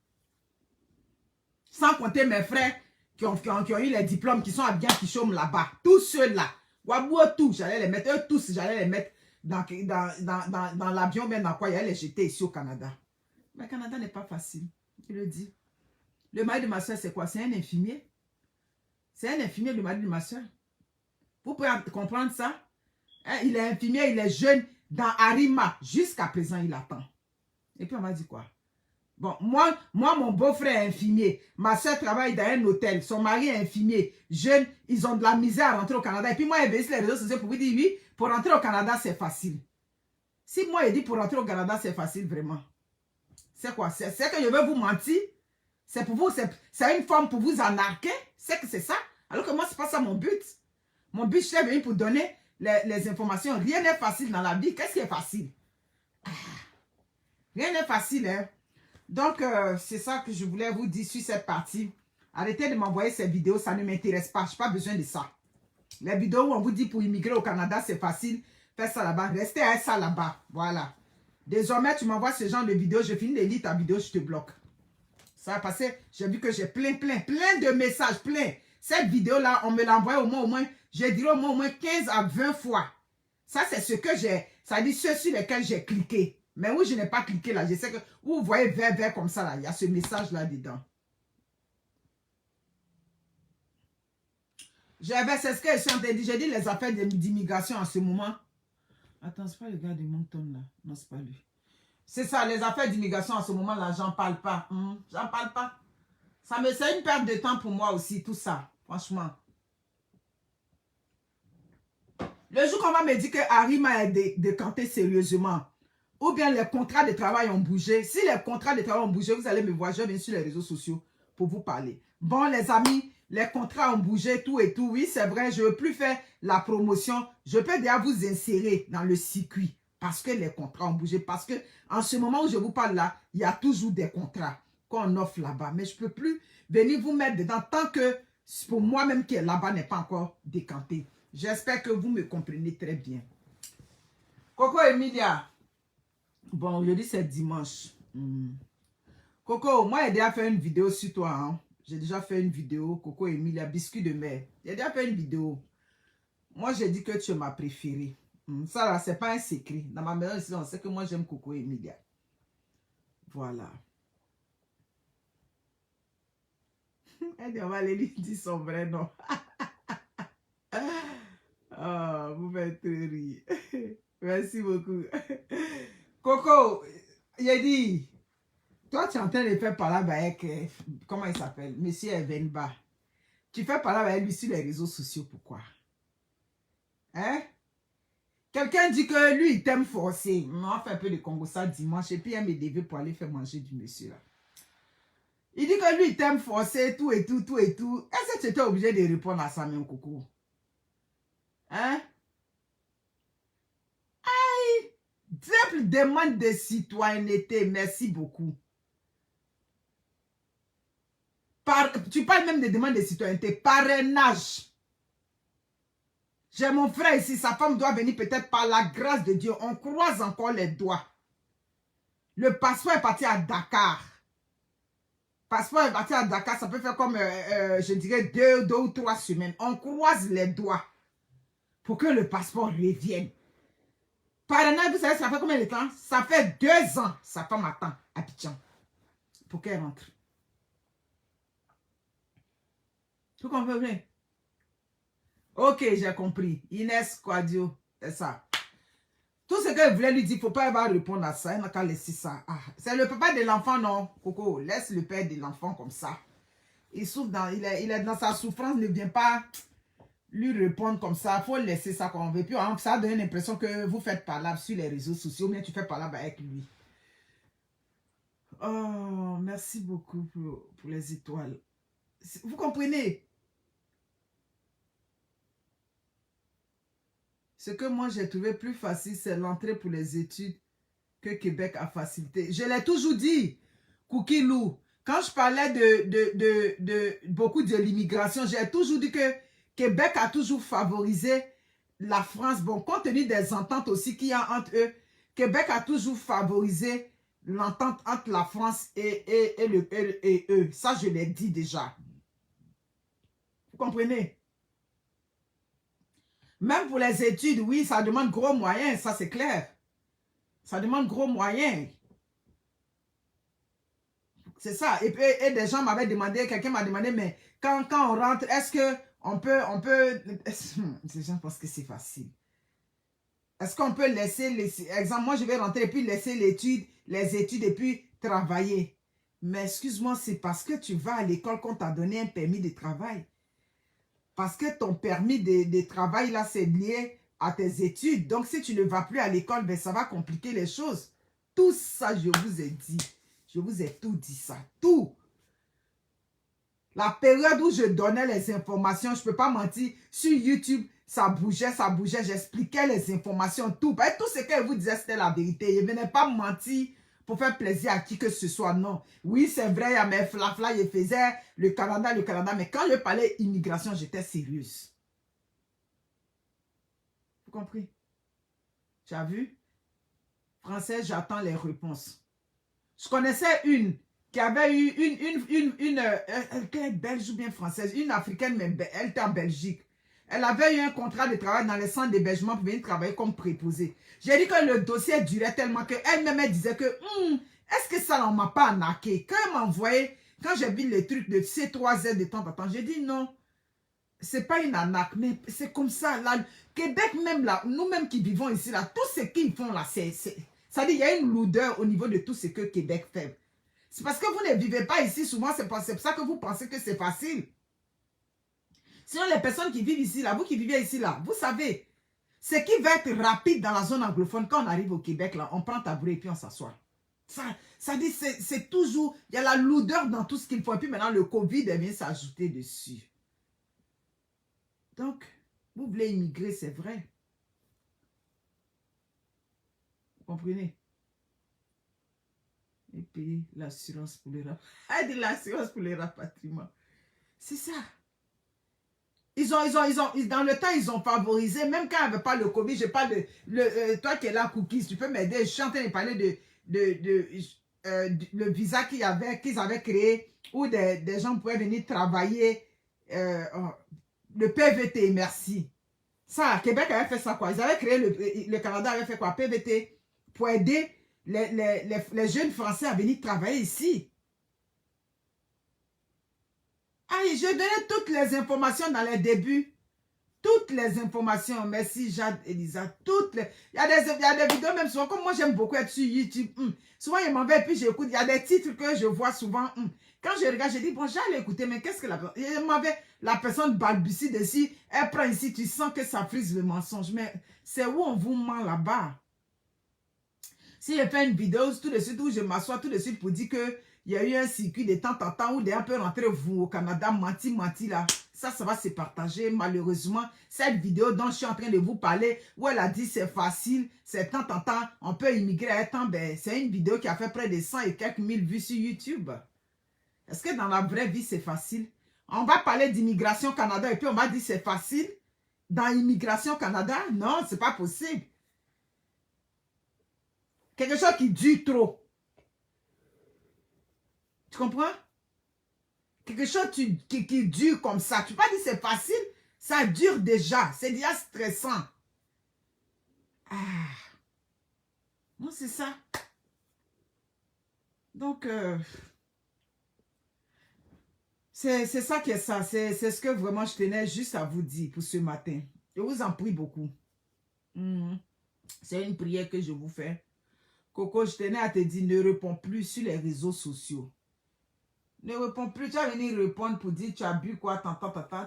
Sans compter mes frères qui ont eu les diplômes, qui sont à bien qui chôment là-bas. Tous ceux-là, j'allais les mettre, eux tous, j'allais les mettre dans l'avion, même dans quoi, j'allais les jeter ici au Canada. Mais le Canada n'est pas facile, je le dis. Le mari de ma soeur, c'est quoi? C'est un infirmier. C'est un infirmier, le mari de ma soeur. Vous pouvez comprendre ça? Hein? Il est infirmier, il est jeune. Dans Arima, jusqu'à présent, il attend. Et puis on m'a dit quoi? Bon, moi, mon beau-frère est infirmier. Ma soeur travaille dans un hôtel. Son mari est infirmier. Jeune, ils ont de la misère à rentrer au Canada. Et puis moi, je vais sur les réseaux sociaux pour vous dire, oui, pour rentrer au Canada, c'est facile. Si moi, je dis pour rentrer au Canada, c'est facile, vraiment. C'est quoi? C'est que je veux vous mentir? C'est pour vous, c'est une forme pour vous anarquer? C'est que c'est ça? Alors que moi, c'est pas ça mon but. Mon but, je suis venu pour donner les informations. Rien n'est facile dans la vie. Qu'est-ce qui est facile? Rien n'est facile, hein? Donc, c'est ça que je voulais vous dire sur cette partie. Arrêtez de m'envoyer ces vidéos, ça ne m'intéresse pas. Je n'ai pas besoin de ça. Les vidéos où on vous dit pour immigrer au Canada, c'est facile. Faites ça là-bas. Restez à ça là-bas. Voilà. Désormais, tu m'envoies ce genre de vidéos. Je finis de lire ta vidéo, je te bloque. Ça va passer. J'ai vu que j'ai plein de messages, plein. Cette vidéo-là, on me l'envoie au moins, je dirais au moins 15 à 20 fois. Ça, c'est ce que j'ai. Ça dit ceux sur lesquels j'ai cliqué. Mais oui, je n'ai pas cliqué là. Je sais que vous voyez vert comme ça là. Il y a ce message là dedans. C'est ce que je suis en train de dire. J'ai dit les affaires d'immigration en ce moment. Attends, c'est pas le gars de Moncton là. Non, c'est pas lui. C'est ça, les affaires d'immigration en ce moment là, j'en parle pas. J'en parle pas. C'est une perte de temps pour moi aussi, tout ça. Franchement. Le jour qu'on va me dire que Arima est décanté sérieusement, ou bien les contrats de travail ont bougé. Si les contrats de travail ont bougé, vous allez me voir, je viens sur les réseaux sociaux pour vous parler. Bon, les amis, les contrats ont bougé, tout et tout. Oui, c'est vrai, je ne veux plus faire la promotion. Je peux déjà vous insérer dans le circuit parce que les contrats ont bougé. Parce que en ce moment où je vous parle là, il y a toujours des contrats qu'on offre là-bas. Mais je ne peux plus venir vous mettre dedans tant que pour moi-même qui est là-bas n'est pas encore décanté. J'espère que vous me comprenez très bien. Coco Emilia. Bon, aujourd'hui, c'est dimanche. Coco, moi, j'ai déjà fait une vidéo sur toi. Hein. J'ai déjà fait une vidéo. Coco Emilia, biscuit de mer. J'ai déjà fait une vidéo. Moi, j'ai dit que tu es ma préférée. Ça, là, c'est pas un secret. Dans ma maison, ici, on sait que moi, j'aime Coco Emilia. Voilà. Elle dit, on va aller lui dire son vrai nom. Oh, vous faites rire. Merci beaucoup. Coco, j'ai dit, toi, tu es en train de faire parler avec, comment il s'appelle? Monsieur Evenba. Tu fais parler avec lui sur les réseaux sociaux, pourquoi? Hein? Quelqu'un dit que lui, il t'aime forcer. On a fait un peu de Congo ça dimanche et puis il me devait pour aller faire manger du monsieur là. Il dit que lui, il t'aime forcer, tout et tout, tout et tout. Est-ce que tu étais obligé de répondre à ça, même, Coco? Hein? Simple demande de citoyenneté, merci beaucoup. Tu parles même de demande de citoyenneté, parrainage. J'ai mon frère ici, sa femme doit venir peut-être par la grâce de Dieu. On croise encore les doigts. Le passeport est parti à Dakar. Passeport est parti à Dakar, ça peut faire comme, je dirais, deux ou 3 semaines. On croise les doigts pour que le passeport revienne. Parrainage, vous savez, ça fait combien de temps? Ça fait 2 ans, sa femme attend à Abidjan pour qu'elle rentre. Vous comprenez? Ok, j'ai compris. Inès Quadio, c'est ça. Tout ce qu'elle voulait lui dire, il ne faut pas avoir répondre à ça. Elle n'a qu'à laisser ça. Ah, c'est le papa de l'enfant, non? Coco, laisse le père de l'enfant comme ça. Il souffre il est dans sa souffrance, ne vient pas lui répondre comme ça. Il faut laisser ça comme on veut. Puis ça donne l'impression que vous faites parlable sur les réseaux sociaux, mais tu fais parlable avec lui. Oh, merci beaucoup pour les étoiles. Vous comprenez? Ce que moi j'ai trouvé plus facile, c'est l'entrée pour les études que Québec a facilité. Je l'ai toujours dit, Cookie Lou. Quand je parlais de beaucoup de l'immigration, j'ai toujours dit que Québec a toujours favorisé la France. Bon, compte tenu des ententes aussi qu'il y a entre eux, Québec a toujours favorisé l'entente entre la France et eux. Ça, je l'ai dit déjà. Vous comprenez? Même pour les études, oui, ça demande gros moyens, ça c'est clair. Ça demande gros moyens. C'est ça. Et puis, des gens m'avaient demandé, quelqu'un m'a demandé, mais quand on rentre, est-ce qu'on peut... Ces gens pensent que c'est facile. Est-ce qu'on peut laisser, exemple, moi je vais rentrer et puis laisser les études et puis travailler. Mais excuse-moi, c'est parce que tu vas à l'école qu'on t'a donné un permis de travail. Parce que ton permis de travail, là, c'est lié à tes études. Donc, si tu ne vas plus à l'école, ben, ça va compliquer les choses. Tout ça, je vous ai dit. Je vous ai tout dit ça. Tout. La période où je donnais les informations, je ne peux pas mentir, sur YouTube, ça bougeait. J'expliquais les informations, tout. Ben, tout ce qu'elle vous disait, c'était la vérité. Je ne venais pas mentir pour faire plaisir à qui que ce soit, non. Oui, c'est vrai, il y a mes flafla, je faisais le Canada, mais quand je parlais immigration, j'étais sérieuse. Vous comprenez? Tu as vu? Français, j'attends les réponses. Je connaissais une qui avait eu elle était belge ou bien française, une africaine, mais elle était en Belgique. Elle avait eu un contrat de travail dans les centres d'hébergement pour venir travailler comme préposée. J'ai dit que le dossier durait tellement qu'elle-même elle disait que est-ce que ça ne m'a pas arnaqué? Quand elle m'a envoyé, quand j'ai vu les trucs de C3Z de temps en temps, j'ai dit non, c'est pas une arnaque, mais c'est comme ça. Là, Québec, même là, nous-mêmes qui vivons ici, là, tout ce qu'ils font là, ça veut dire qu'il y a une lourdeur au niveau de tout ce que Québec fait. C'est parce que vous ne vivez pas ici souvent, c'est pour ça que vous pensez que c'est facile. Sinon, les personnes qui vivent ici, là, vous qui vivez ici, là, vous savez, ce qui va être rapide dans la zone anglophone, quand on arrive au Québec, là, on prend tabouret et puis on s'assoit. Ça dit, c'est toujours, il y a la lourdeur dans tout ce qu'il faut. Et puis maintenant, le Covid vient s'ajouter dessus. Donc, vous voulez immigrer, c'est vrai. Vous comprenez? Et payer l'assurance pour les rapatriements. Elle dit l'assurance pour les rapatriements. C'est ça. Dans le temps, ils ont favorisé, même quand il n'y avait pas le Covid, je parle toi qui es là, Cookies, tu peux m'aider, je suis en train de parler le visa qu'ils avaient créé, où des gens pouvaient venir travailler, le PVT, merci. Ça, Québec avait fait ça quoi, ils avaient créé, le Canada avait fait quoi, PVT, pour aider les jeunes Français à venir travailler ici. Aïe, je donnais toutes les informations dans les débuts. Toutes les informations. Merci, Jade, Elisa. Toutes les... Il y a des vidéos, même souvent, comme moi, j'aime beaucoup être sur YouTube. Souvent, il m'en va et puis j'écoute. Il y a des titres que je vois souvent. Quand je regarde, je dis, bon, j'allais écouter, mais qu'est-ce que la personne balbutie dessus. Elle prend ici, tu sens que ça frise le mensonge. Mais c'est où on vous ment là-bas. Si je fais une vidéo, tout de suite, où je m'assois tout de suite pour dire que il y a eu un circuit de temps en temps où des gens peuvent rentrer vous au Canada, menti là. Ça va se partager. Malheureusement, cette vidéo dont je suis en train de vous parler, où elle a dit c'est facile, c'est temps en temps, on peut immigrer à un temps, ben, c'est une vidéo qui a fait près de 100 et quelques mille vues sur YouTube. Est-ce que dans la vraie vie, c'est facile? On va parler d'immigration Canada et puis on va dire c'est facile. Dans l'immigration Canada, non, c'est pas possible. Quelque chose qui dure trop. Tu comprends? Quelque chose qui dure comme ça. Tu peux pas dire c'est facile. Ça dure déjà. C'est déjà stressant. Ah. Non, c'est ça. Donc, c'est ça qui est ça. C'est ce que vraiment je tenais juste à vous dire pour ce matin. Je vous en prie beaucoup. C'est une prière que je vous fais. Coco, je tenais à te dire, ne réponds plus sur les réseaux sociaux. Ne réponds plus. Tu vas venir répondre pour dire tu as bu quoi,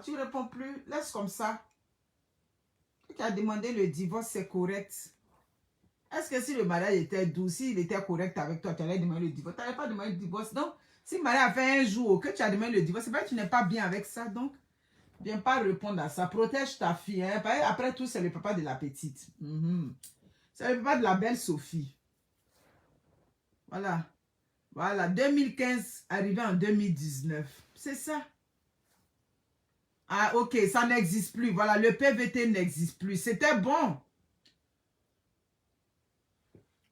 Tu ne réponds plus. Laisse comme ça. Tu as demandé le divorce, c'est correct. Est-ce que si le mariage était doux, s'il était correct avec toi, tu allais demander le divorce? Tu n'allais pas demander le divorce. Donc, si le mariage a fait un jour que tu as demandé le divorce, c'est pas que tu n'es pas bien avec ça. Donc, viens pas répondre à ça. Protège ta fille. Hein. Après tout, c'est le papa de la petite. C'est le papa de la belle Sophie. Voilà. Voilà, 2015 arrivé en 2019. C'est ça. Ah, ok, ça n'existe plus. Voilà, le PVT n'existe plus. C'était bon.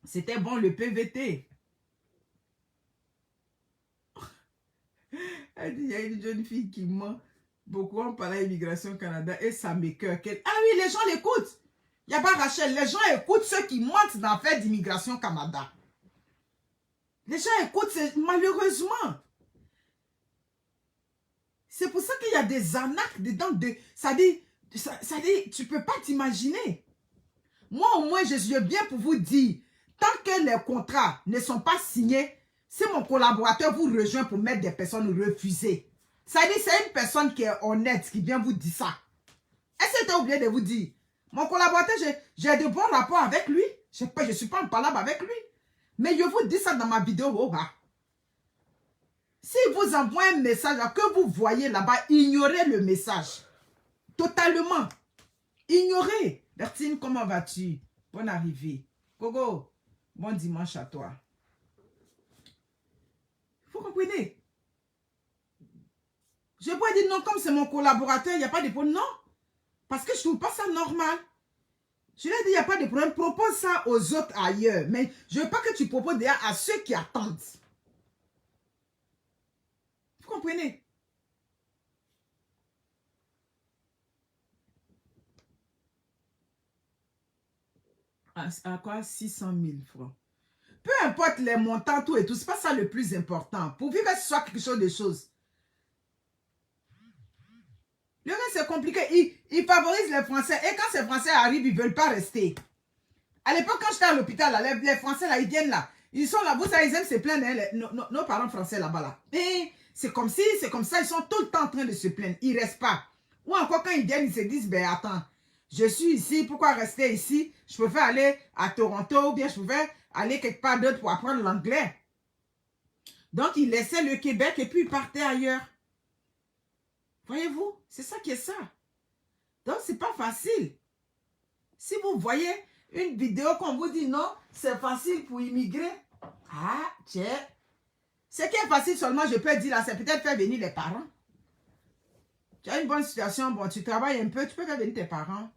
C'était bon, le PVT. Elle dit, il y a une jeune fille qui ment. Beaucoup on parle d'immigration Canada et ça m'écoeure. Ah oui, les gens l'écoutent. Il n'y a pas Rachel. Les gens écoutent ceux qui mentent dans l'affaire d'immigration Canada. Les gens écoutent, malheureusement. C'est pour ça qu'il y a des arnaques dedans. Ça dit, tu ne peux pas t'imaginer. Moi, au moins, je suis bien pour vous dire, tant que les contrats ne sont pas signés, si mon collaborateur vous rejoint pour mettre des personnes refusées, ça dit, c'est une personne qui est honnête, qui vient vous dire ça. Est-ce que tu as oublié de vous dire, mon collaborateur, j'ai de bons rapports avec lui. Je ne suis pas en palabre avec lui. Mais je vous dis ça dans ma vidéo. Si vous envoie un message que vous voyez là-bas, ignorez le message. Totalement. Ignorez. Bertine, comment vas-tu? Bonne arrivée. Gogo, bon dimanche à toi. Vous comprenez? Je peux dire non, comme c'est mon collaborateur, il n'y a pas de problème. Non. Parce que je ne trouve pas ça normal. Je lui ai dit, il n'y a pas de problème. Propose ça aux autres ailleurs. Mais je ne veux pas que tu proposes déjà à ceux qui attendent. Vous comprenez? À quoi? 600 000 francs. Peu importe les montants, tout et tout, ce n'est pas ça le plus important. Pourvu que ce soit quelque chose de chose. Le reste, c'est compliqué. Ils favorisent les Français. Et quand ces Français arrivent, ils ne veulent pas rester. À l'époque, quand j'étais à l'hôpital, les Français, là, ils viennent là. Ils sont là. Vous savez, ils aiment se plaindre. Hein, nos parents français là-bas. Là. Et c'est comme si, c'est comme ça. Ils sont tout le temps en train de se plaindre. Ils ne restent pas. Ou encore, quand ils viennent, ils se disent, ben attends, je suis ici. Pourquoi rester ici? Je préfère aller à Toronto ou bien je préfère aller quelque part d'autre pour apprendre l'anglais. Donc, ils laissaient le Québec et puis ils partaient ailleurs. Voyez-vous? C'est ça qui est ça. Donc, c'est pas facile. Si vous voyez une vidéo qu'on vous dit non, c'est facile pour immigrer. Ah, tiens. Ce qui est facile seulement, je peux dire là, c'est peut-être faire venir les parents. Tu as une bonne situation, bon, tu travailles un peu, tu peux faire venir tes parents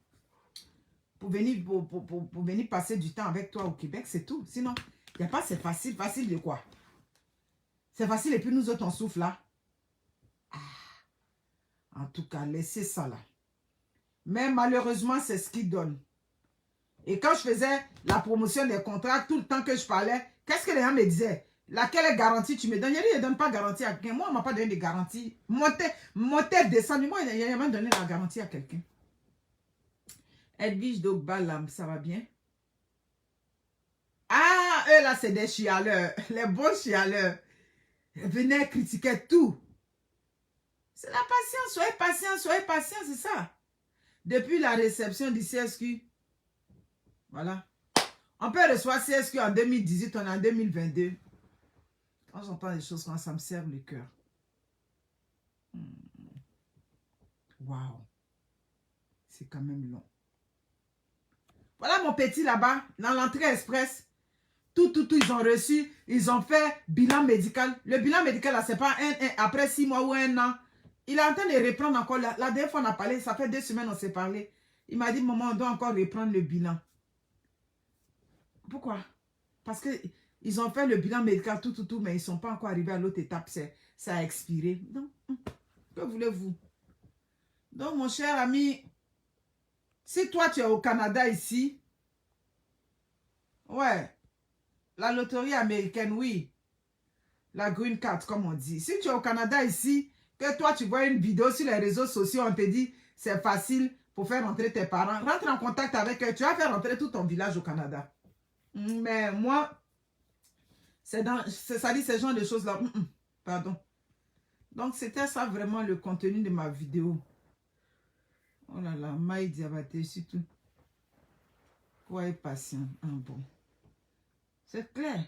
pour venir, pour venir passer du temps avec toi au Québec, c'est tout. Sinon, il n'y a pas, c'est facile. Facile de quoi? C'est facile et puis nous autres, on souffle là. Ah, en tout cas, laissez ça là. Mais malheureusement, c'est ce qu'ils donnent. Et quand je faisais la promotion des contrats, tout le temps que je parlais, qu'est-ce que les gens me disaient? Laquelle garantie tu me donnes? Il ne donne pas garantie à quelqu'un. Moi, on ne m'a pas donné de garantie. Monter, descendre. Moi, il n'a jamais donné la garantie à quelqu'un. Edwige Dogbalam, ça va bien? Ah, eux là, c'est des chialeurs. Les bons chialeurs. Ils venaient critiquer tout. C'est la patience. Soyez patient, c'est ça. Depuis la réception du CSQ. Voilà. On peut recevoir CSQ en 2018, on est en 2022. Quand j'entends des choses, quand ça me serve le cœur. Waouh. C'est quand même long. Voilà mon petit là-bas, dans l'entrée express. Tout, ils ont reçu. Ils ont fait bilan médical. Le bilan médical, là, c'est pas après 6 mois ou 1 an. Il est en train de reprendre encore. La dernière fois, on a parlé, ça fait 2 semaines, on s'est parlé. Il m'a dit, maman, on doit encore reprendre le bilan. Pourquoi? Parce que ils ont fait le bilan médical, tout, mais ils ne sont pas encore arrivés à l'autre étape. Ça a expiré. Donc, que voulez-vous? Donc, mon cher ami, si toi, tu es au Canada ici, ouais, la loterie américaine, oui, la green card, comme on dit. Si tu es au Canada ici, que toi, tu vois une vidéo sur les réseaux sociaux, on te dit, c'est facile pour faire rentrer tes parents, rentre en contact avec eux, tu vas faire rentrer tout ton village au Canada. Mais moi, ça dit ce genre de choses-là. Pardon. Donc, c'était ça vraiment le contenu de ma vidéo. Oh là là, maï diabaté, surtout. Soyez patient. Bon. C'est clair.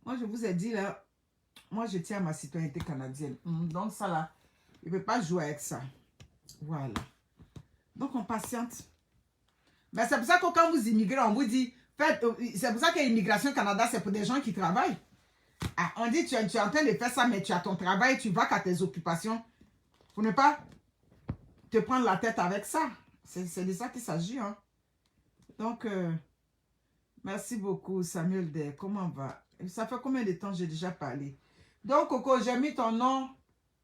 Moi, je vous ai dit là, moi, je tiens à ma citoyenneté canadienne. Donc, ça là, il ne peut pas jouer avec ça. Voilà. Donc, on patiente. Mais c'est pour ça que quand vous immigrez, on vous dit, c'est pour ça que l'immigration Canada, c'est pour des gens qui travaillent. Ah, on dit, tu es en train de faire ça, mais tu as ton travail, tu vas qu'à tes occupations. Pour ne pas te prendre la tête avec ça. C'est de ça qu'il s'agit. Hein. Donc, merci beaucoup, Samuel Day. Comment on va? Ça fait combien de temps j'ai déjà parlé? Donc, Coco, j'ai mis ton nom.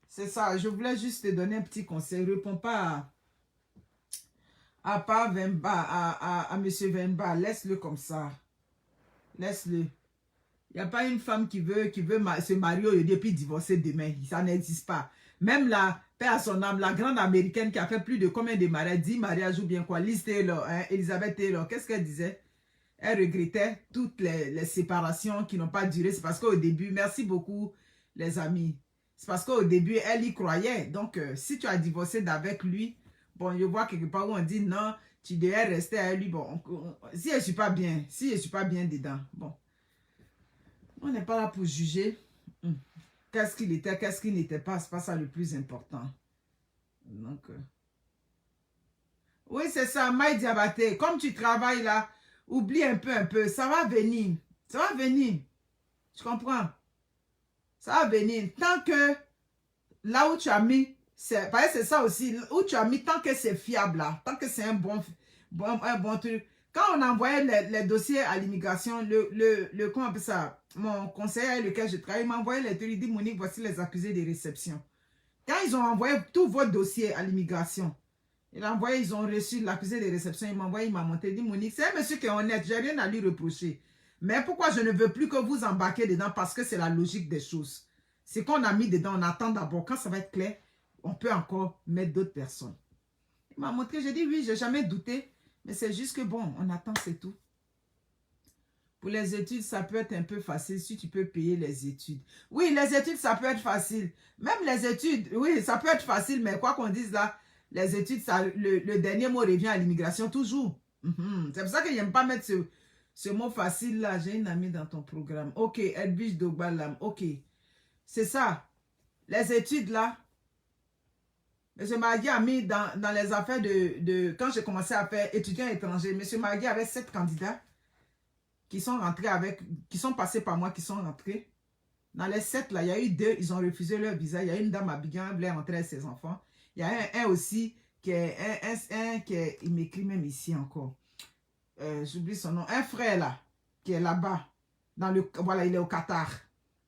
C'est ça. Je voulais juste te donner un petit conseil. Réponds pas à M. Vemba. Laisse-le comme ça. Laisse-le. Il n'y a pas une femme qui veut se marier aujourd'hui et puis divorcer demain. Ça n'existe pas. Même la paix à son âme, la grande américaine qui a fait plus de combien de mariages, 10 mariages ou bien quoi, Liz Taylor, hein, Elizabeth Taylor, qu'est-ce qu'elle disait? Elle regrettait toutes les séparations qui n'ont pas duré. C'est parce qu'au début, merci beaucoup les amis, c'est parce qu'au début, elle y croyait. Donc, si tu as divorcé d'avec lui, bon, je vois quelque part où on dit non, tu devais rester avec lui. Bon, si je ne suis pas bien, dedans, bon. On n'est pas là pour juger. Qu'est-ce qu'il était, qu'est-ce qu'il n'était pas. C'est pas ça le plus important. Donc, oui, c'est ça, Maï Diabaté. Comme tu travailles là, oublie un peu. Ça va venir. Ça va venir. Tu comprends? Ça va venir. Tant que là où tu as mis, c'est ça aussi, où tu as mis, tant que c'est fiable là, tant que c'est un bon truc. Quand on envoyait les dossiers à l'immigration, comment on appelle ça? Mon conseiller avec lequel je travaille, il m'a envoyé les trucs, il dit, Monique, voici les accusés de réception. Quand ils ont envoyé tous vos dossiers à l'immigration, ils ont reçu l'accusé de réception, il m'a envoyé, il m'a monté, il dit, Monique, c'est un monsieur qui est honnête, j'ai rien à lui reprocher. Mais pourquoi je ne veux plus que vous embarquez dedans? Parce que c'est la logique des choses. C'est qu'on a mis dedans, on attend d'abord. Quand ça va être clair, on peut encore mettre d'autres personnes. Il m'a montré, j'ai dit, oui, j'ai jamais douté. Mais c'est juste que bon, on attend, c'est tout. Pour les études, ça peut être un peu facile si tu peux payer les études. Oui, les études, ça peut être facile. Même les études, oui, ça peut être facile, mais quoi qu'on dise là, les études, ça, le dernier mot revient à l'immigration toujours. C'est pour ça que j'aime pas mettre ce mot facile là. J'ai une amie dans ton programme. Ok, Edwige Dogbalam, ok. C'est ça. Les études là, M. Magui a mis dans les affaires quand j'ai commencé à faire étudiants étrangers, M. Magui avait 7 candidats qui sont rentrés qui sont passés par moi, qui sont rentrés. Dans les 7, là, il y a eu 2, ils ont refusé leur visa. Il y a une dame à Abidjan, elle voulait rentrer avec ses enfants. Il y a un aussi, qui est, il m'écrit même ici encore. J'oublie son nom. Un frère, là, qui est là-bas. Voilà, il est au Qatar.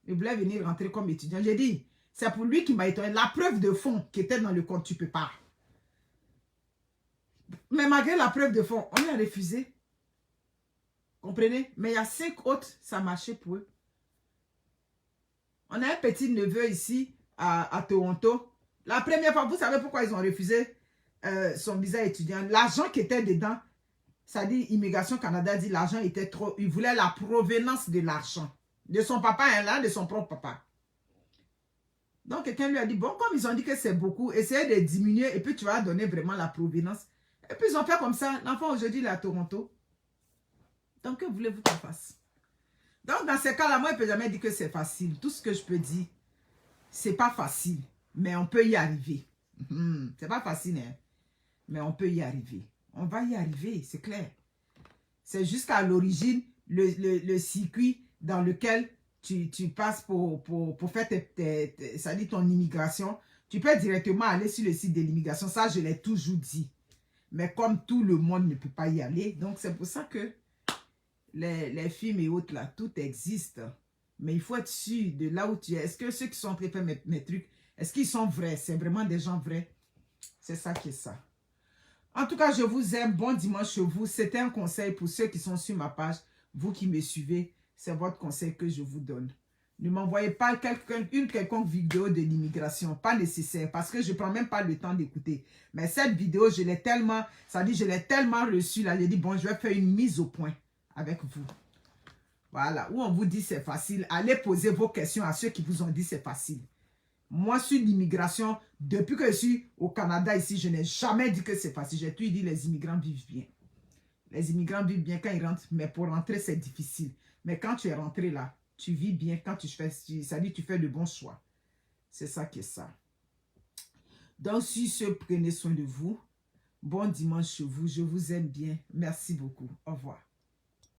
Il voulait venir rentrer comme étudiant. J'ai dit, c'est pour lui qui m'a étonné. La preuve de fond qui était dans le compte, tu ne peux pas. Mais malgré la preuve de fond, on a refusé. Comprenez? Mais il y a 5 autres, ça marchait pour eux. On a un petit neveu ici à Toronto. La première fois, vous savez pourquoi ils ont refusé son visa étudiant? L'argent qui était dedans, ça dit Immigration Canada dit l'argent était trop. Il voulait la provenance de l'argent. De son papa, hein, là, de son propre papa. Donc, quelqu'un lui a dit, bon, comme ils ont dit que c'est beaucoup, essayez de diminuer et puis tu vas donner vraiment la provenance. Et puis, ils ont fait comme ça. L'enfant, aujourd'hui, il est à Toronto. Donc, que voulez-vous qu'on fasse? Donc, dans ces cas-là, moi, je ne peux jamais dire que c'est facile. Tout ce que je peux dire, c'est pas facile, mais on peut y arriver. C'est pas facile, hein? Mais on peut y arriver. On va y arriver, c'est clair. C'est jusqu'à l'origine, le circuit dans lequel tu passes pour faire ça dit ton immigration. Tu peux directement aller sur le site de l'immigration. Ça, je l'ai toujours dit. Mais comme tout le monde ne peut pas y aller, donc c'est pour ça que les films et autres, là, tout existe. Mais il faut être sûr de là où tu es. Est-ce que ceux qui sont en train de faire mes trucs, est-ce qu'ils sont vrais? C'est vraiment des gens vrais? C'est ça qui est ça. En tout cas, je vous aime. Bon dimanche chez vous. C'était un conseil pour ceux qui sont sur ma page. Vous qui me suivez, c'est votre conseil que je vous donne. Ne m'envoyez pas une quelconque vidéo de l'immigration. Pas nécessaire parce que je ne prends même pas le temps d'écouter. Mais cette vidéo, je l'ai tellement, ça dit, je l'ai tellement reçue. Là, j'ai dit, bon, je vais faire une mise au point avec vous. Voilà, où on vous dit c'est facile. Allez poser vos questions à ceux qui vous ont dit c'est facile. Moi, sur l'immigration, depuis que je suis au Canada ici, je n'ai jamais dit que c'est facile. J'ai toujours dit les immigrants vivent bien. Les immigrants vivent bien quand ils rentrent, mais pour rentrer, c'est difficile. Mais quand tu es rentré là, tu vis bien. Quand tu fais, ça dit tu fais le bon choix. C'est ça qui est ça. Donc, sur ce, prenez soin de vous. Bon dimanche chez vous. Je vous aime bien. Merci beaucoup. Au revoir.